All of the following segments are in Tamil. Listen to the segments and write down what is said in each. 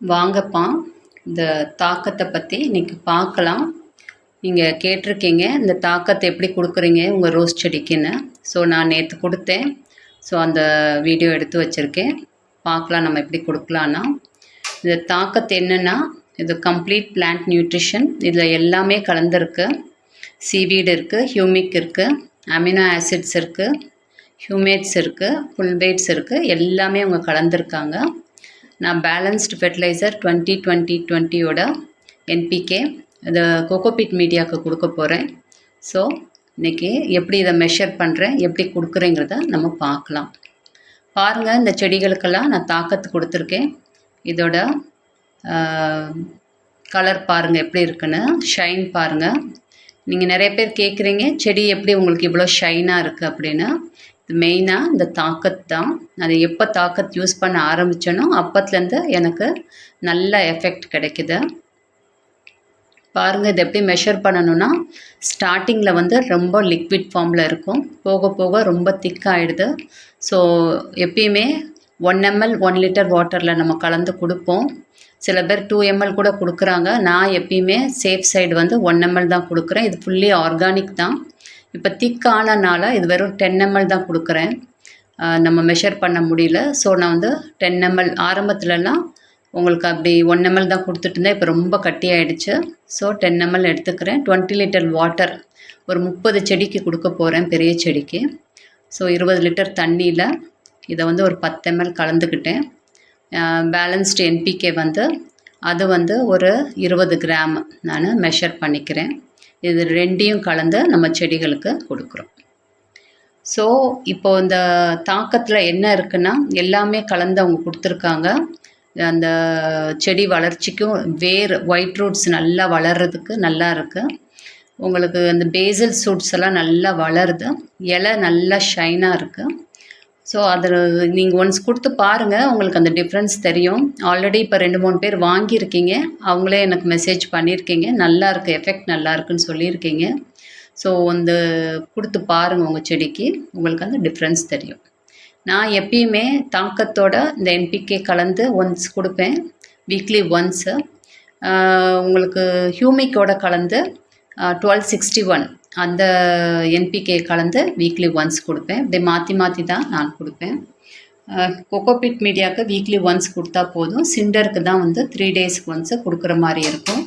வாங்கப்பா, இந்த தாக்கத்தை பற்றி இன்றைக்கி பார்க்கலாம். நீங்கள் கேட்டிருக்கீங்க, இந்த தாக்கத்தை எப்படி கொடுக்குறீங்க உங்கள் ரோஸ் செடிக்குன்னு. ஸோ நான் நேற்று கொடுத்தேன். ஸோ அந்த வீடியோ எடுத்து வச்சுருக்கேன். பார்க்கலாம் நம்ம எப்படி கொடுக்கலான்னா. இந்த தாக்கத்து என்னென்னா, இது கம்ப்ளீட் பிளான்ட் நியூட்ரிஷன். இதில் எல்லாமே கலந்துருக்கு. சீவீடு இருக்குது, ஹியூமிக் இருக்குது, அமினோ ஆசிட்ஸ் இருக்குது, ஹியூமேட்ஸ் இருக்குது, ஃபுல்வேட்ஸ் இருக்குது. எல்லாமே அவங்க கலந்துருக்காங்க. நான் பேலன்ஸ்டு ஃபெர்டிலைசர் 20-20-20யோட என்பிகே இதை கோகோபிட் மீடியாவுக்கு கொடுக்க போகிறேன். ஸோ இன்றைக்கி எப்படி இதை மெஷர் பண்ணுறேன், எப்படி கொடுக்குறேங்கிறத நம்ம பார்க்கலாம். பாருங்கள், இந்த செடிகளுக்கெல்லாம் நான் தாக்கத்து கொடுத்துருக்கேன். இதோட கலர் பாருங்கள் எப்படி இருக்குன்னு, ஷைன் பாருங்கள். நீங்கள் நிறைய பேர் கேட்குறீங்க, செடி எப்படி உங்களுக்கு இவ்வளோ ஷைனாக இருக்குது அப்படின்னு. இது மெயினாக இந்த தாக்கத்து தான். அது எப்போ தாக்கத்து யூஸ் பண்ண ஆரம்பித்தேனோ அப்போத்துலேருந்து எனக்கு நல்ல எஃபெக்ட் கிடைக்குது. பாருங்கள், இது எப்படி மெஷர் பண்ணணுன்னா, ஸ்டார்டிங்கில் வந்து ரொம்ப லிக்விட் ஃபார்மில் இருக்கும், போக போக ரொம்ப திக்காகிடுது. ஸோ எப்பயுமே 1 ml 1 லிட்டர் வாட்டரில் நம்ம கலந்து கொடுப்போம். சில பேர் 2 ml கூட கொடுக்குறாங்க. நான் எப்பயுமே சேஃப் சைடு வந்து 1 ml தான் கொடுக்குறேன். இது ஃபுல்லி ஆர்கானிக் தான். இப்போ திக்கானனால இது வெறும் 10 ml தான் கொடுக்குறேன். நம்ம மெஷர் பண்ண முடியல. ஸோ நான் வந்து 10 ml ஆரம்பத்துலலாம் உங்களுக்கு அப்படி 1 ml தான் கொடுத்துட்டு இருந்தேன். இப்போ ரொம்ப கட்டியாயிடுச்சு. ஸோ 10 ml எடுத்துக்கிறேன். 20 லிட்டர் வாட்டர் ஒரு 30 செடிக்கு கொடுக்க போகிறேன், பெரிய செடிக்கு. ஸோ 20 லிட்டர் தண்ணியில் இதை வந்து ஒரு 10 ml கலந்துக்கிட்டேன். பேலன்ஸ்டு என்பிகே வந்து அது வந்து ஒரு 20 கிராம் நான் மெஷர் பண்ணிக்கிறேன். இது ரெண்டையும் கலந்து நம்ம செடிகளுக்கு கொடுக்குறோம். ஸோ இப்போது இந்த தாக்கத்தில் என்ன இருக்குன்னா, எல்லாமே கலந்து அவங்க கொடுத்துருக்காங்க. அந்த செடி வளர்ச்சிக்கும் வேர் ஒயிட் ரூட்ஸ் நல்லா வளர்கிறதுக்கு நல்லா இருக்குது. உங்களுக்கு அந்த பேசல் சூட்ஸ் எல்லாம் நல்லா வளருது. இலை நல்லா ஷைனாக இருக்குது. ஸோ அதில் நீங்கள் ஒன்ஸ் கொடுத்து பாருங்கள், உங்களுக்கு அந்த டிஃப்ரென்ஸ் தெரியும். ஆல்ரெடி இப்போ 2-3 பேர் வாங்கியிருக்கீங்க. அவங்களே எனக்கு மெசேஜ் பண்ணியிருக்கீங்க, நல்லா இருக்குது, எஃபெக்ட் நல்லா இருக்குன்னு சொல்லியிருக்கீங்க. ஸோ வந்து கொடுத்து பாருங்கள், உங்கள் செடிக்கு உங்களுக்கு அந்த டிஃப்ரென்ஸ் தெரியும். நான் எப்பயுமே தாக்கத்தோட இந்த என்பிகே கலந்து ஒன்ஸ் கொடுப்பேன், வீக்லி ஒன்ஸு. உங்களுக்கு ஹியூமிக்கோட கலந்து 1261 அந்த என்பிகே கலந்து வீக்லி ஒன்ஸ் கொடுப்பேன். இப்படி மாற்றி மாற்றி தான் நான் கொடுப்பேன். கோகோபிட் மீடியாவுக்கு வீக்லி ஒன்ஸ் கொடுத்தா போதும். சிண்டருக்கு தான் வந்து 3 டேஸ்க்கு ஒன்ஸு கொடுக்குற மாதிரி இருக்கும்.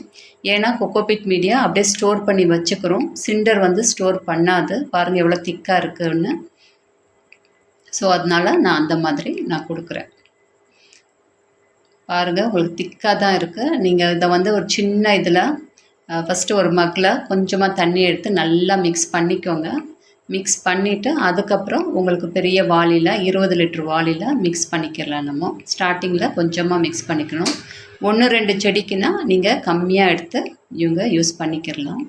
ஏன்னா கோகோபிட் மீடியா அப்படியே ஸ்டோர் பண்ணி வச்சுக்கிறோம். சிண்டர் வந்து ஸ்டோர் பண்ணாது. பாருங்கள் எவ்வளோ திக்காக இருக்குன்னு. ஸோ அதனால் நான் அந்த மாதிரி நான் கொடுக்குறேன். பாருங்கள், உங்களுக்கு திக்காக தான் இருக்குது. நீங்கள் இதை வந்து ஒரு சின்ன இதில் ஃபஸ்ட்டு ஒரு மக்கில் கொஞ்சமாக தண்ணி எடுத்து நல்லா மிக்ஸ் பண்ணிக்கோங்க. மிக்ஸ் பண்ணிவிட்டு அதுக்கப்புறம் உங்களுக்கு பெரிய வாளியில் 20 லிட்டர் வாளியில் மிக்ஸ் பண்ணிக்கலாம். நம்ம ஸ்டார்டிங்கில் கொஞ்சமாக மிக்ஸ் பண்ணிக்கணும். 1-2 செடிக்குன்னா நீங்கள் கம்மியாக எடுத்து இவங்க யூஸ் பண்ணிக்கிறலாம்.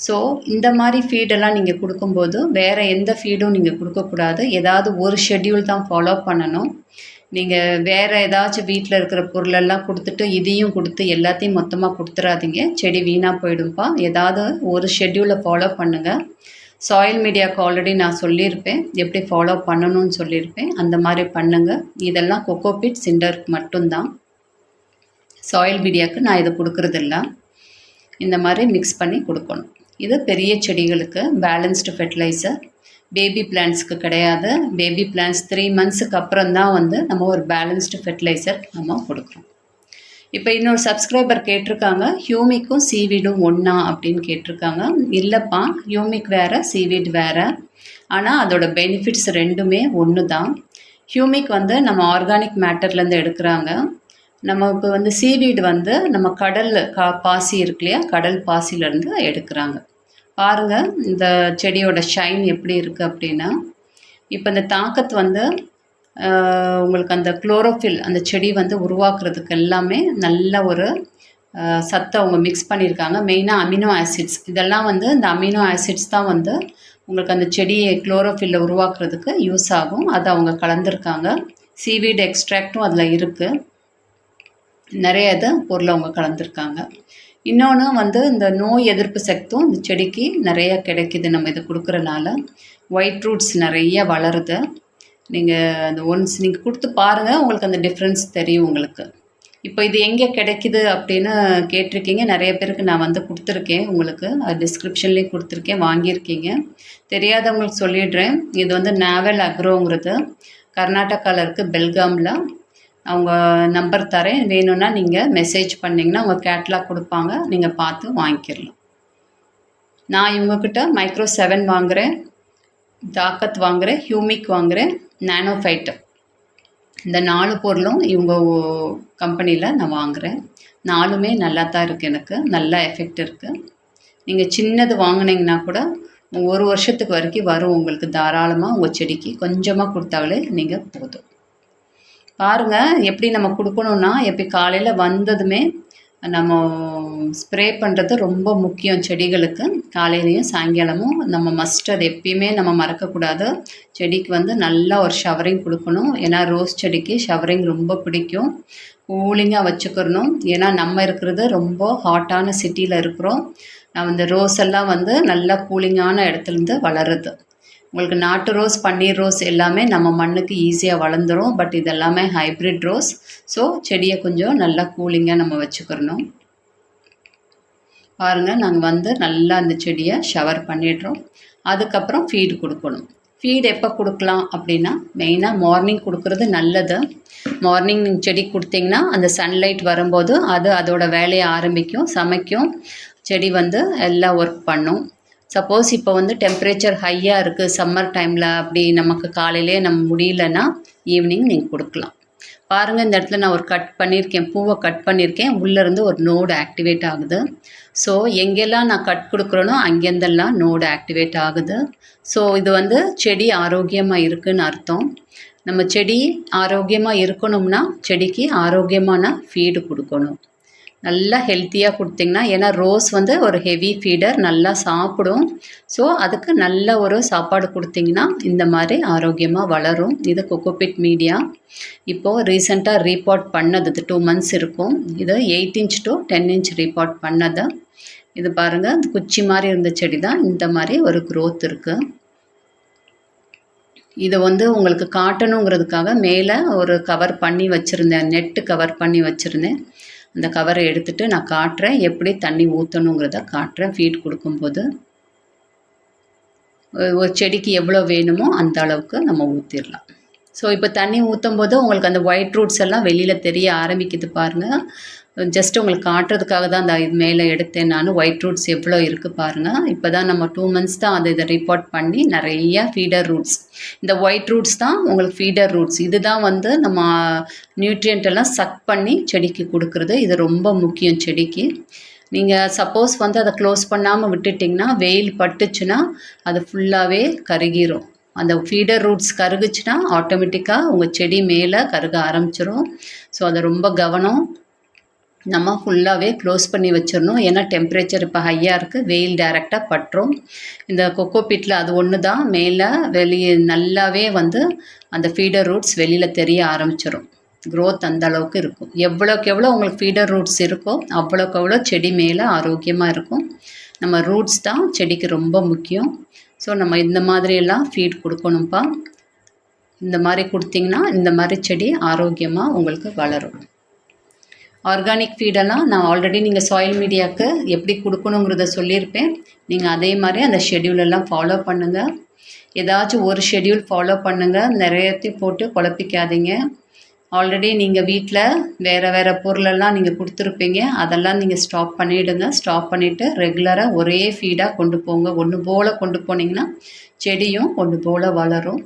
ஸோ இந்த மாதிரி ஃபீடெல்லாம் நீங்கள் கொடுக்கும்போது வேறு எந்த ஃபீடும் நீங்கள் கொடுக்கக்கூடாது. ஏதாவது ஒரு ஷெட்யூல் தான் ஃபாலோ பண்ணணும். நீங்கள் வேறு ஏதாச்சும் வீட்டில் இருக்கிற பொருளெல்லாம் கொடுத்துட்டு இதையும் கொடுத்து எல்லாத்தையும் மொத்தமாக கொடுத்துடாதீங்க. செடி வீணாக போயிடும்பா. ஏதாவது ஒரு ஷெட்யூலை ஃபாலோ பண்ணுங்கள். சாயில் மீடியாவுக்கு ஆல்ரெடி நான் சொல்லியிருப்பேன், எப்படி ஃபாலோ பண்ணணும்னு சொல்லியிருப்பேன். அந்த மாதிரி பண்ணுங்கள். இதெல்லாம் கோகோபிட் சிண்டருக்கு மட்டும்தான். சாயில் மீடியாவுக்கு நான் இதை கொடுக்குறதில்ல. இந்த மாதிரி மிக்ஸ் பண்ணி கொடுக்கணும். இது பெரிய செடிகளுக்கு பேலன்ஸ்டு ஃபெர்டிலைசர். பேபி பிளான்ட்ஸ்க்கு கிடையாது. பேபி பிளான்ட்ஸ் 3 மந்த்ஸுக்கு அப்புறம் தான் வந்து நம்ம ஒரு பேலன்ஸ்டு ஃபெர்டிலைசர் நம்ம கொடுக்குறோம். இப்போ இன்னொரு சப்ஸ்கிரைபர் கேட்டிருக்காங்க, ஹியூமிக்கும் சீவீடும் ஒன்றா அப்படின்னு கேட்டிருக்காங்க. இல்லைப்பா, ஹியூமிக் வேறு, சீவீட் வேறு. ஆனால் அதோட பெனிஃபிட்ஸ் ரெண்டுமே ஒன்று தான். ஹியூமிக் வந்து நம்ம ஆர்கானிக் மேட்டர்லேருந்து எடுக்கிறாங்க. நமக்கு வந்து சீவீடு வந்து நம்ம கடல் பாசி இருக்கு இல்லையா, கடல் பாசிலேருந்து எடுக்கிறாங்க. பாருங்கள் இந்த செடியோட ஷைன் எப்படி இருக்குது அப்படின்னா. இப்போ இந்த தாக்கத்து வந்து உங்களுக்கு அந்த குளோரோஃபில் அந்த செடி வந்து உருவாக்குறதுக்கு எல்லாமே நல்ல ஒரு சத்தை அவங்க மிக்ஸ் பண்ணியிருக்காங்க. மெயினாக அமினோ ஆசிட்ஸ். இதெல்லாம் வந்து இந்த அமினோ ஆசிட்ஸ் தான் வந்து உங்களுக்கு அந்த செடியை குளோரோஃபில்ல உருவாக்குறதுக்கு யூஸ் ஆகும். அதை அவங்க கலந்துருக்காங்க. சீவீட் எக்ஸ்ட்ராக்டும் அதில் இருக்குது. நிறைய இது பொருள் அவங்க கலந்துருக்காங்க. இன்னொன்று வந்து இந்த நோய் எதிர்ப்பு சக்தியும் இந்த செடிக்கு நிறையா கிடைக்கிது நம்ம இதை கொடுக்குறனால. ஒயிட் ரூட்ஸ் நிறைய வளருது. நீங்கள் அந்த ஒன்ஸ் நீங்கள் கொடுத்து பாருங்கள், உங்களுக்கு அந்த டிஃப்ரென்ஸ் தெரியும் உங்களுக்கு. இப்போ இது எங்கே கிடைக்குது அப்படின்னு கேட்டிருக்கீங்க. நிறைய பேருக்கு நான் வந்து கொடுத்துருக்கேன், உங்களுக்கு டிஸ்கிரிப்ஷன்லேயும் கொடுத்துருக்கேன், வாங்கியிருக்கீங்க. தெரியாதவங்களுக்கு சொல்லிடுறேன். இது வந்து நாவல் அக்ரோங்கிறது கர்நாடகாவில் இருக்குது, பெல்காமில். அவங்க நம்பர் தரேன், வேணும்னா நீங்கள் மெசேஜ் பண்ணிங்கன்னா அவங்க கேட்லாக் கொடுப்பாங்க, நீங்கள் பார்த்து வாங்கிக்கிடலாம். நான் இவங்கக்கிட்ட மைக்ரோ 7 வாங்குகிறேன், தாக்கத் வாங்குகிறேன், ஹியூமிக் வாங்குகிறேன், நானோஃபைட். இந்த 4 பொருளும் இவங்க கம்பெனியில் நான் வாங்குகிறேன். 4மே நல்லா தான் இருக்குது, எனக்கு நல்ல எஃபெக்ட் இருக்குது. நீங்கள் சின்னது வாங்கினீங்கன்னா கூட 1 வருஷத்துக்கு வரைக்கும் வரும் உங்களுக்கு தாராளமாக. உங்கள் செடிக்கு கொஞ்சமாக கொடுத்தாலே நீங்கள் போதும். பாருங்கள் எப்படி நம்ம கொடுக்கணுன்னா, எப்படி காலையில் வந்ததுமே நம்ம ஸ்ப்ரே பண்ணுறது ரொம்ப முக்கியம் செடிகளுக்கு. காலையிலையும் சாயங்காலமும் நம்ம மஸ்ட், அது எப்பயுமே நம்ம மறக்கக்கூடாது. செடிக்கு வந்து நல்லா ஒரு ஷவரிங் கொடுக்கணும். ஏன்னா ரோஸ் செடிக்கு ஷவரிங் ரொம்ப பிடிக்கும். கூலிங்காக வச்சுக்கிறணும். ஏன்னா நம்ம இருக்கிறது ரொம்ப ஹாட்டான சிட்டியில் இருக்கிறோம். இந்த ரோஸ் எல்லாம் வந்து நல்லா கூலிங்கான இடத்துலேருந்து வளருது. உங்களுக்கு நாட்டு ரோஸ், பன்னீர் ரோஸ் எல்லாமே நம்ம மண்ணுக்கு ஈஸியாக வளர்ந்துடும். பட் இதெல்லாமே ஹைப்ரிட் ரோஸ். ஸோ செடியை கொஞ்சம் நல்லா கூலிங்காக நம்ம வச்சுக்கிறணும். பாருங்கள், நாங்கள் வந்து நல்லா அந்த செடியை ஷவர் பண்ணிடுறோம். அதுக்கப்புறம் ஃபீடு கொடுக்கணும். ஃபீடு எப்போ கொடுக்கலாம் அப்படின்னா, மெயினாக மார்னிங் கொடுக்குறது நல்லது. மார்னிங் நீங்கள் செடி கொடுத்தீங்கன்னா அந்த சன்லைட் வரும்போது அது அதோட வேலையை ஆரம்பிக்கும், சமைக்கும், செடி வந்து எல்லாம் ஒர்க் பண்ணும். சப்போஸ் இப்போ வந்து டெம்பரேச்சர் ஹையாக இருக்குது சம்மர் டைமில், அப்படி நமக்கு காலையிலே நம்ம முடியலன்னா ஈவினிங் நீங்கள் கொடுக்கலாம். பாருங்கள், இந்த இடத்துல நான் ஒரு கட் பண்ணியிருக்கேன், பூவை கட் பண்ணியிருக்கேன். உள்ளேருந்து ஒரு நோடு ஆக்டிவேட் ஆகுது. ஸோ எங்கெல்லாம் நான் கட் கொடுக்குறேனோ அங்கேருந்தெல்லாம் நோடு ஆக்டிவேட் ஆகுது. ஸோ இது வந்து செடி ஆரோக்கியமாக இருக்குதுன்னு அர்த்தம். நம்ம செடி ஆரோக்கியமாக இருக்கணும்னா செடிக்கு ஆரோக்கியமான ஃபீடு கொடுக்கணும். நல்லா ஹெல்த்தியாக கொடுத்திங்கன்னா, ஏன்னா ரோஸ் வந்து ஒரு ஹெவி ஃபீடர், நல்லா சாப்பிடும். ஸோ அதுக்கு நல்ல ஒரு சாப்பாடு கொடுத்திங்கன்னா இந்த மாதிரி ஆரோக்கியமாக வளரும். இது கொக்கோபிட் மீடியா. இப்போது ரீசெண்டாக ரீபாட் பண்ணது, இது 2 months இருக்கும். இது 8 inch to 10 inch ரீபாட் பண்ணது. இது பாருங்கள், குச்சி மாதிரி இருந்த செடி தான் இந்த மாதிரி ஒரு க்ரோத் இருக்குது. இதை வந்து உங்களுக்கு காட்டணுங்கிறதுக்காக மேலே ஒரு கவர் பண்ணி வச்சுருந்தேன், நெட்டு கவர் பண்ணி வச்சுருந்தேன். அந்த கவரை எடுத்துகிட்டு நான் காட்டுறேன், எப்படி தண்ணி ஊற்றணுங்கிறத காட்டுறேன். ஃபீட் கொடுக்கும்போது ஒரு செடிக்கு எவ்வளோ வேணுமோ அந்த அளவுக்கு நம்ம ஊற்றிடலாம். ஸோ இப்போ தண்ணி ஊற்றும் போது உங்களுக்கு அந்த ஒயிட் ரூட்ஸ் எல்லாம் வெளியில் தெரிய ஆரம்பிக்குது பாருங்கள். ஜஸ்ட் உங்களுக்கு காட்டுறதுக்காக தான் அந்த இது மேலே எடுத்தேன் நான். ஒயிட் ரூட்ஸ் எவ்வளோ இருக்குது பாருங்கள். இப்போ தான் நம்ம 2 months தான் இதை ரிப்போர்ட் பண்ணி நிறையா ஃபீடர் ரூட்ஸ். இந்த ஒயிட் ரூட்ஸ் தான் உங்களுக்கு ஃபீடர் ரூட்ஸ். இது தான் வந்து நம்ம நியூட்ரியன்ட் எல்லாம் சக் பண்ணி செடிக்கு கொடுக்குறது. இது ரொம்ப முக்கியம் செடிக்கு. நீங்கள் சப்போஸ் வந்து அதை க்ளோஸ் பண்ணாமல் விட்டுட்டிங்கன்னா, வெயில் பட்டுச்சுன்னா அது ஃபுல்லாகவே கருகிரும். அந்த ஃபீடர் ரூட்ஸ் கருகுச்சுன்னா ஆட்டோமேட்டிக்காக உங்கள் செடி மேலே கருக ஆரம்பிச்சிடும். ஸோ அதை ரொம்ப கவனம். நம்ம ஃபுல்லாகவே க்ளோஸ் பண்ணி வச்சிடணும். ஏன்னா டெம்பரேச்சர் இப்போ ஹையாக இருக்குது, வெயில் டைரெக்டாக பட்டுரும். இந்த கொக்கோபிட்டில் அது ஒன்று தான் மேலே வெளியே நல்லாவே வந்து அந்த ஃபீடர் ரூட்ஸ் வெளியில் தெரிய ஆரம்பிச்சிடும். க்ரோத் அந்த அளவுக்கு இருக்கும். எவ்வளோக்கு எவ்வளோ உங்களுக்கு ஃபீடர் ரூட்ஸ் இருக்கோ அவ்வளோக்கு அவ்வளோ செடி மேலே ஆரோக்கியமாக இருக்கும். நம்ம ரூட்ஸ் தான் செடிக்கு ரொம்ப முக்கியம். ஸோ நம்ம இந்த மாதிரியெல்லாம் ஃபீட் கொடுக்கணும்ப்பா. இந்த மாதிரி கொடுத்திங்கன்னா இந்த மாதிரி செடி ஆரோக்கியமாக உங்களுக்கு வளரும். ஆர்கானிக் ஃபீடெல்லாம் நான் ஆல்ரெடி நீங்கள் சாயில் மீடியாவுக்கு எப்படி கொடுக்கணுங்கிறத சொல்லியிருப்பேன். நீங்கள் அதே மாதிரி அந்த ஷெட்யூலெல்லாம் ஃபாலோ பண்ணுங்கள். ஏதாச்சும் ஒரு ஷெட்யூல் ஃபாலோ பண்ணுங்கள், நிறையத்தையும் போட்டு குழப்பிக்காதீங்க. ஆல்ரெடி நீங்கள் வீட்டில் வேறு பொருளெல்லாம் நீங்கள் கொடுத்துருப்பீங்க, அதெல்லாம் நீங்கள் ஸ்டாப் பண்ணிவிடுங்க. ஸ்டாப் பண்ணிவிட்டு ரெகுலராக ஒரே ஃபீடாக கொண்டு போங்க. ஒன்று போல் கொண்டு போனீங்கன்னா செடியும் ஒன்று போல் வளரும்.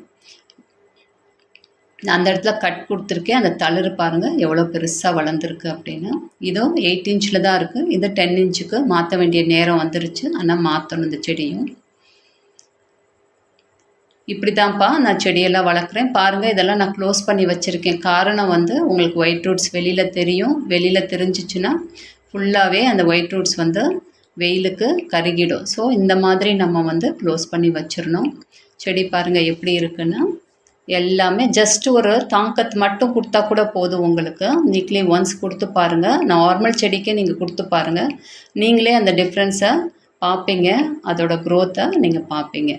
அந்த இடத்துல கட் கொடுத்துருக்கேன், அந்த தளிர் பாருங்கள் எவ்வளோ பெருசாக வளர்ந்துருக்கு அப்படின்னு. இதுவும் 8 inchல தான் இருக்குது. இது 10 inchக்கு மாற்ற வேண்டிய நேரம் வந்துருச்சு. ஆனால் மாற்றணும் இந்த செடியும். இப்படி தான்ப்பா நான் செடியெல்லாம் வளர்க்குறேன். பாருங்கள், இதெல்லாம் நான் க்ளோஸ் பண்ணி வச்சுருக்கேன். காரணம் வந்து உங்களுக்கு ஒயிட் ரூட்ஸ் வெளியில் தெரியும். வெளியில் தெரிஞ்சிச்சுன்னா ஃபுல்லாகவே அந்த ஒயிட் ரூட்ஸ் வந்து வெயிலுக்கு கருகிடும். ஸோ இந்த மாதிரி நம்ம வந்து க்ளோஸ் பண்ணி வச்சிடணும். செடி பாருங்கள் எப்படி இருக்குன்னு. எல்லாமே ஜஸ்ட் ஒரு தாங்கத் மட்டும் கொடுத்தா கூட போதும் உங்களுக்கு. வீக்லி ஒன்ஸ் கொடுத்து பாருங்கள். நார்மல் செடிக்கே நீங்கள் கொடுத்து பாருங்கள். நீங்களே அந்த டிஃப்ரென்ஸை பார்ப்பீங்க, அதோட க்ரோத்தை நீங்கள் பார்ப்பீங்க.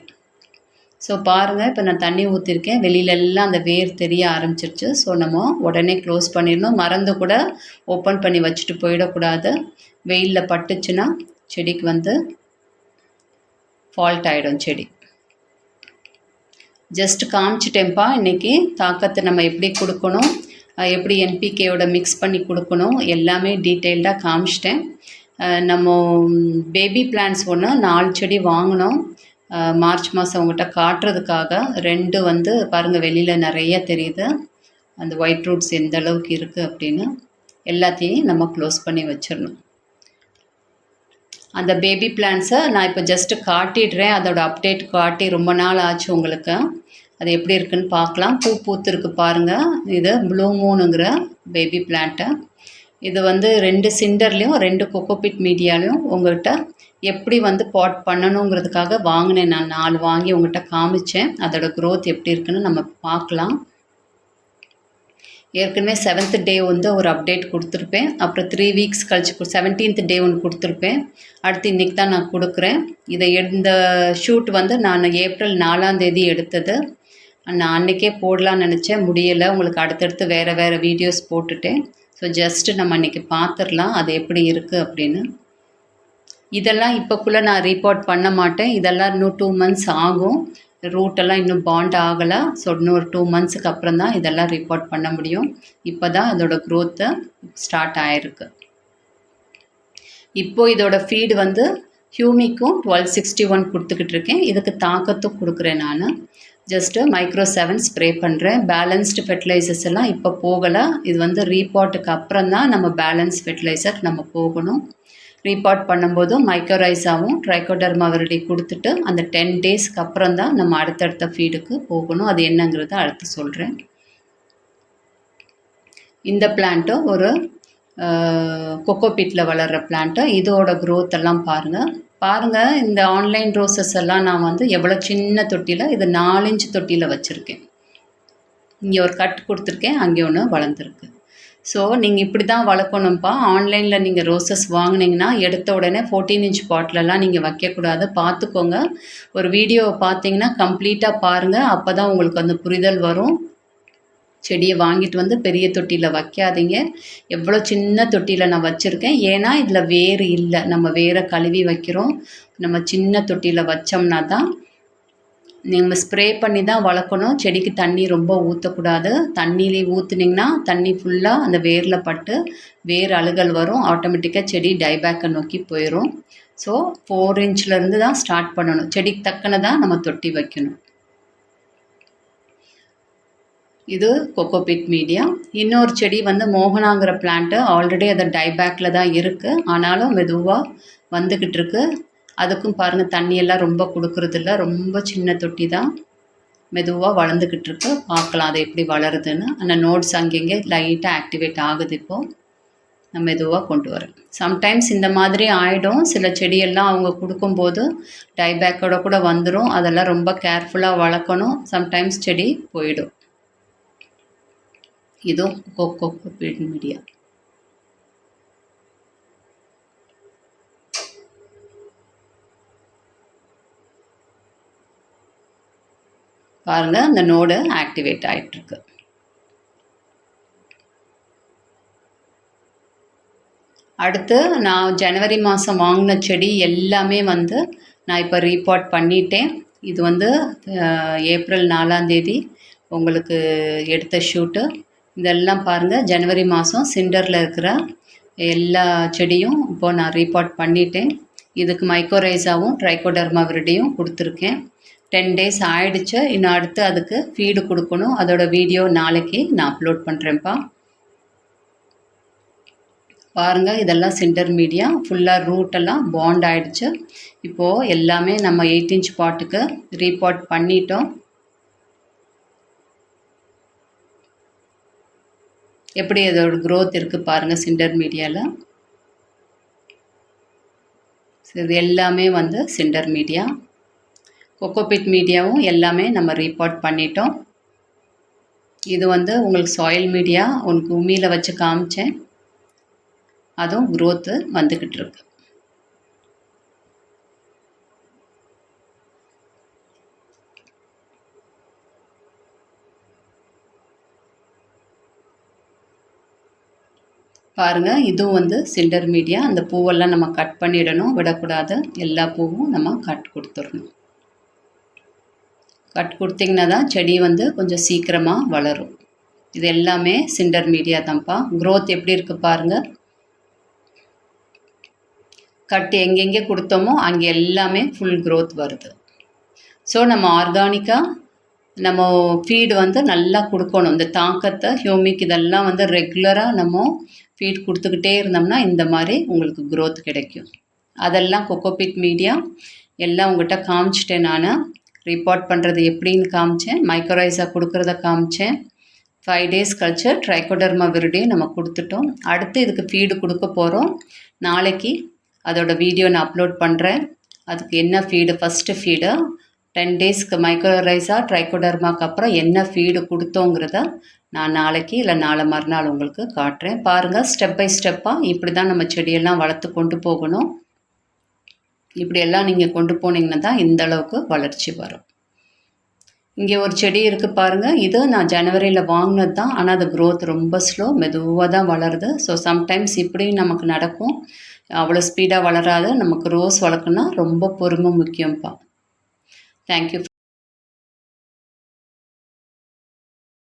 ஸோ பாருங்கள், இப்போ நான் தண்ணி ஊற்றிருக்கேன். வெளியிலெல்லாம் அந்த வேர் தெரிய ஆரம்பிச்சிருச்சு. ஸோ நம்ம உடனே க்ளோஸ் பண்ணிடணும். மறந்து கூட ஓப்பன் பண்ணி வச்சுட்டு போயிடக்கூடாது. வெயிலில் பட்டுச்சுன்னா செடிக்கு வந்து ஃபால்ட் ஆகிடும் செடி. ஜஸ்ட் காமிச்சிட்டேன்ப்பா. இன்றைக்கி தாக்கத்தை நம்ம எப்படி கொடுக்கணும், எப்படி என்பிகேயோட மிக்ஸ் பண்ணி கொடுக்கணும் எல்லாமே டீட்டெயில்டாக காமிச்சிட்டேன். நம்ம பேபி பிளான்ஸ் ஒன்று 4 செடி வாங்கினோம் மார்ச் மாதம் உங்கள்கிட்ட காட்டுறதுக்காக. 2 வந்து பாருங்கள் வெளியில் நிறைய தெரியுது. அந்த ஒயிட் ரூட்ஸ் எந்த அளவுக்கு இருக்குது அப்படின்னு எல்லாத்தையும் நம்ம க்ளோஸ் பண்ணி வச்சிடணும். அந்த பேபி பிளான்ஸை நான் இப்போ ஜஸ்ட்டு காட்டிடுறேன். அதோட அப்டேட் காட்டி ரொம்ப நாள் ஆச்சு உங்களுக்கு. அது எப்படி இருக்குன்னு பார்க்கலாம். பூ பூத்துருக்கு பாருங்கள். இது ப்ளூ மூனுங்கிற பேபி பிளான்ட்டு. இது வந்து 2 சிண்டர்லேயும் 2 கொக்கோபிட் மீடியாலையும் உங்கள்கிட்ட எப்படி வந்து பாட் பண்ணணுங்கிறதுக்காக வாங்கினேன். நான் 4 வாங்கி உங்கள்கிட்ட காமிச்சேன். அதோட க்ரோத் எப்படி இருக்குன்னு நம்ம பார்க்கலாம். ஏற்கனவே 7th டே வந்து ஒரு அப்டேட் கொடுத்துருப்பேன். அப்புறம் 3 வீக்ஸ் கழிச்சு 17th டே ஒன்று கொடுத்துருப்பேன். அடுத்து இன்றைக்கி தான் நான் கொடுக்குறேன். இந்த ஷூட் வந்து நான் ஏப்ரல் 4ஆம் தேதி எடுத்தது. நான் அன்றைக்கே போடலான்னு நினச்சேன், முடியலை. உங்களுக்கு அடுத்தடுத்து வேறு வீடியோஸ் போட்டுட்டேன். ஸோ ஜஸ்ட்டு நம்ம இன்றைக்கி பார்த்துடலாம் அது எப்படி இருக்குது அப்படின்னு. இதெல்லாம் இப்போக்குள்ளே நான் ரீபாட் பண்ண மாட்டேன். இதெல்லாம் இன்னும் 2 months ஆகும். ரூட்டெல்லாம் இன்னும் பாண்ட் ஆகலை. ஸோ இன்னொரு 2 monthsக்கு அப்புறம் தான் இதெல்லாம் ரீபாட் பண்ண முடியும். இப்போ தான் அதோட க்ரோத்து ஸ்டார்ட் ஆகிருக்கு. இப்போது இதோட ஃபீடு வந்து ஹியூமிக்கும் 1261 கொடுத்துக்கிட்டு இருக்கேன். இதுக்கு தாக்கத்தும் கொடுக்குறேன் நான். ஜஸ்ட்டு மைக்ரோ 7 ஸ்ப்ரே பண்ணுறேன். பேலன்ஸ்டு ஃபெர்டிலைசர்ஸ் எல்லாம் இப்போ போகலை. இது வந்து ரீபாட்டுக்கு அப்புறம் தான் நம்ம பேலன்ஸ் ஃபெர்டிலைசர் நம்ம போகணும். ரீபாட் பண்ணும்போதும் மைக்ரோரைஸாவும் ட்ரைகோடர்மா விரிடி கொடுத்துட்டு அந்த 10 daysக்கு அப்புறம் தான் நம்ம அடுத்தடுத்த ஃபீடுக்கு போகணும். அது என்னங்கிறத அடுத்து சொல்கிறேன். இந்த பிளான்ட்டும் ஒரு கொக்கோபீட்டில் வளர்கிற பிளான்ட்டு. இதோட க்ரோத் எல்லாம் பாருங்கள். இந்த ஆன்லைன் ரோசஸ் எல்லாம் நான் வந்து எவ்வளோ சின்ன தொட்டியில், இது 4 inch தொட்டியில் வச்சுருக்கேன். இங்கே ஒரு கட் கொடுத்துருக்கேன், அங்கே ஒன்று வளர்ந்துருக்கு. ஸோ நீங்கள் இப்படி தான் வளர்க்கணும்ப்பா. ஆன்லைனில் நீங்கள் ரோசஸ் வாங்கினீங்கன்னா எடுத்த உடனே 14 inch பாட்டிலெல்லாம் நீங்கள் வைக்கக்கூடாது. பார்த்துக்கோங்க. ஒரு வீடியோவை பார்த்தீங்கன்னா கம்ப்ளீட்டாக பாருங்கள். அப்போ தான் உங்களுக்கு அந்த புரிதல் வரும். செடியை வாங்கிட்டு வந்து பெரிய தொட்டியில் வைக்காதீங்க. எவ்வளோ சின்ன தொட்டியில் நான் வச்சுருக்கேன். ஏன்னா இதில் வேர் இல்லை. நம்ம வேரை கழுவி வைக்கிறோம். நம்ம சின்ன தொட்டியில் வச்சோம்னா தான் நீங்கள் ஸ்ப்ரே பண்ணி தான் வளர்க்கணும். செடிக்கு தண்ணி ரொம்ப ஊற்றக்கூடாது. தண்ணியிலே ஊற்றுனீங்கன்னா தண்ணி ஃபுல்லாக அந்த வேரில் பட்டு வேர் அழுகல் வரும். ஆட்டோமேட்டிக்காக செடி டைபேக்கை நோக்கி போயிடும். ஸோ 4 inchலேருந்து தான் ஸ்டார்ட் பண்ணணும். செடிக்கு தக்கன தான் நம்ம தொட்டி வைக்கணும். இது கொக்கோபீட் மீடியா. இன்னொரு செடி வந்து மோகனாங்கிற பிளான்ட்டு. ஆல்ரெடி அது டைபேக்கில் தான் இருக்குது. ஆனாலும் மெதுவாக வந்துக்கிட்டு இருக்கு. அதுக்கும் பாருங்கள் தண்ணியெல்லாம் ரொம்ப கொடுக்குறதில்ல. ரொம்ப சின்ன தொட்டி தான். மெதுவாக வளர்ந்துக்கிட்டு இருக்கு. பார்க்கலாம் அது எப்படி வளருதுன்னு. அந்த நோட்ஸ் அங்கங்கே லைட்டாக ஆக்டிவேட் ஆகுது. இப்போது நான் மெதுவாக கொண்டு வரேன். சம்டைம்ஸ் இந்த மாதிரி ஆகிடும். சில செடியெல்லாம் அவங்க கொடுக்கும்போது டைபேக்கோட கூட வந்துடும். அதெல்லாம் ரொம்ப கேர்ஃபுல்லாக வளர்க்கணும். சம்டைம்ஸ் செடி போயிடும். இதுவும் கொக்கோபீட் மீடியா. பாருங்கள் அந்த நோடு ஆக்டிவேட் ஆகிட்டுருக்கு. அடுத்து நான் ஜனவரி மாதம் வாங்கின செடி எல்லாமே வந்து நான் இப்போ ரீபாட் பண்ணிட்டேன். இது வந்து ஏப்ரல் 4ஆம் தேதி உங்களுக்கு எடுத்த ஷூட்டு. இதெல்லாம் பாருங்கள் ஜனவரி மாதம் சிண்டரில் இருக்கிற எல்லா செடியும் இப்போது நான் ரீபாட் பண்ணிட்டேன். இதுக்கு மைக்ரோரைஸாவும் ட்ரைகோடர்மா விரிடியும் கொடுத்துருக்கேன். 10 days ஆகிடுச்சு. இன்னும் அடுத்து அதுக்கு ஃபீடு கொடுக்கணும். அதோட வீடியோ நாளைக்கு நான் அப்லோட் பண்ணுறேன்ப்பா. பாருங்கள் இதெல்லாம் சிண்டர் மீடியா. ஃபுல்லாக ரூட்டெல்லாம் பாண்ட் ஆகிடுச்சு. இப்போது எல்லாமே நம்ம 8 inch பாட்டுக்கு ரீபாட் பண்ணிட்டோம். எப்படி அதோட க்ரோத் இருக்குது பாருங்கள் சிண்டர் மீடியாவில். இது எல்லாமே வந்து சிண்டர் மீடியா. கொக்கோபீட் மீடியாவும் எல்லாமே நம்ம ரீபாட் பண்ணிட்டோம். இது வந்து உங்களுக்கு சாயில் மீடியா உங்களுக்கு உமியில் வச்சு காமிச்சேன். அதுவும் க்ரோத்து வந்துக்கிட்டு இருக்கு. பாருங்கள், இதுவும் வந்து சிண்டர் மீடியா. அந்த பூவெல்லாம் நம்ம கட் பண்ணிடணும், விடக்கூடாது. எல்லா பூவும் நம்ம கட் கொடுத்துடணும். கட் கொடுத்திங்கன்னா தான் செடி வந்து கொஞ்சம் சீக்கிரமாக வளரும். இது எல்லாமே சிண்டர் மீடியா தான்ப்பா. க்ரோத் எப்படி இருக்குது பாருங்கள். கட் எங்கெங்கே கொடுத்தோமோ அங்கே எல்லாமே ஃபுல் க்ரோத் வருது. ஸோ நம்ம ஆர்கானிக்காக நம்ம ஃபீடு வந்து நல்லா கொடுக்கணும். இந்த தாக்கத்தை, ஹியூமிக் இதெல்லாம் வந்து ரெகுலராக நம்ம ஃபீட் கொடுத்துக்கிட்டே இருந்தோம்னா இந்த மாதிரி உங்களுக்கு க்ரோத் கிடைக்கும். அதெல்லாம் கொக்கோபிட் மீடியா எல்லாம் உங்கள்கிட்ட காமிச்சிட்டேன். நான் ரிப்போர்ட் பண்ணுறது எப்படின்னு காமிச்சேன், மைக்ரோரைஸாக கொடுக்குறத காமிச்சேன். 5 days கழிச்சு ட்ரைகோடர்மா விரிடி நம்ம கொடுத்துட்டோம். அடுத்து இதுக்கு ஃபீடு கொடுக்க போகிறோம். நாளைக்கு அதோட வீடியோ நான் அப்லோட் பண்ணுறேன். அதுக்கு என்ன ஃபீடு, ஃபஸ்ட்டு ஃபீடு 10 daysக்கு மைக்ரோரைஸா ட்ரைகோடர்மாக்கு அப்புறம் என்ன ஃபீடு கொடுத்தோங்கிறத நான் நாளைக்கு இல்லை நாளை மறுநாள் உங்களுக்கு காட்டுறேன். பாருங்கள், ஸ்டெப் பை ஸ்டெப்பாக இப்படி தான் நம்ம செடியெல்லாம் வளர்த்து கொண்டு போகணும். இப்படியெல்லாம் நீங்கள் கொண்டு போனீங்கன்னா தான் இந்த அளவுக்கு வளர்ச்சி வரும். இங்கே ஒரு செடி இருக்குது பாருங்கள். இது நான் ஜனவரியில் வாங்கினது தான். ஆனால் அது க்ரோத் ரொம்ப ஸ்லோ, மெதுவாக தான் வளருது. ஸோ சம்டைம்ஸ் இப்படியும் நமக்கு நடக்கும். அவ்வளோ ஸ்பீடாக வளராது. நமக்கு ரோஸ் வளர்க்கணுன்னா ரொம்ப பொறுமை முக்கியம்ப்பா. தேங்க்யூ.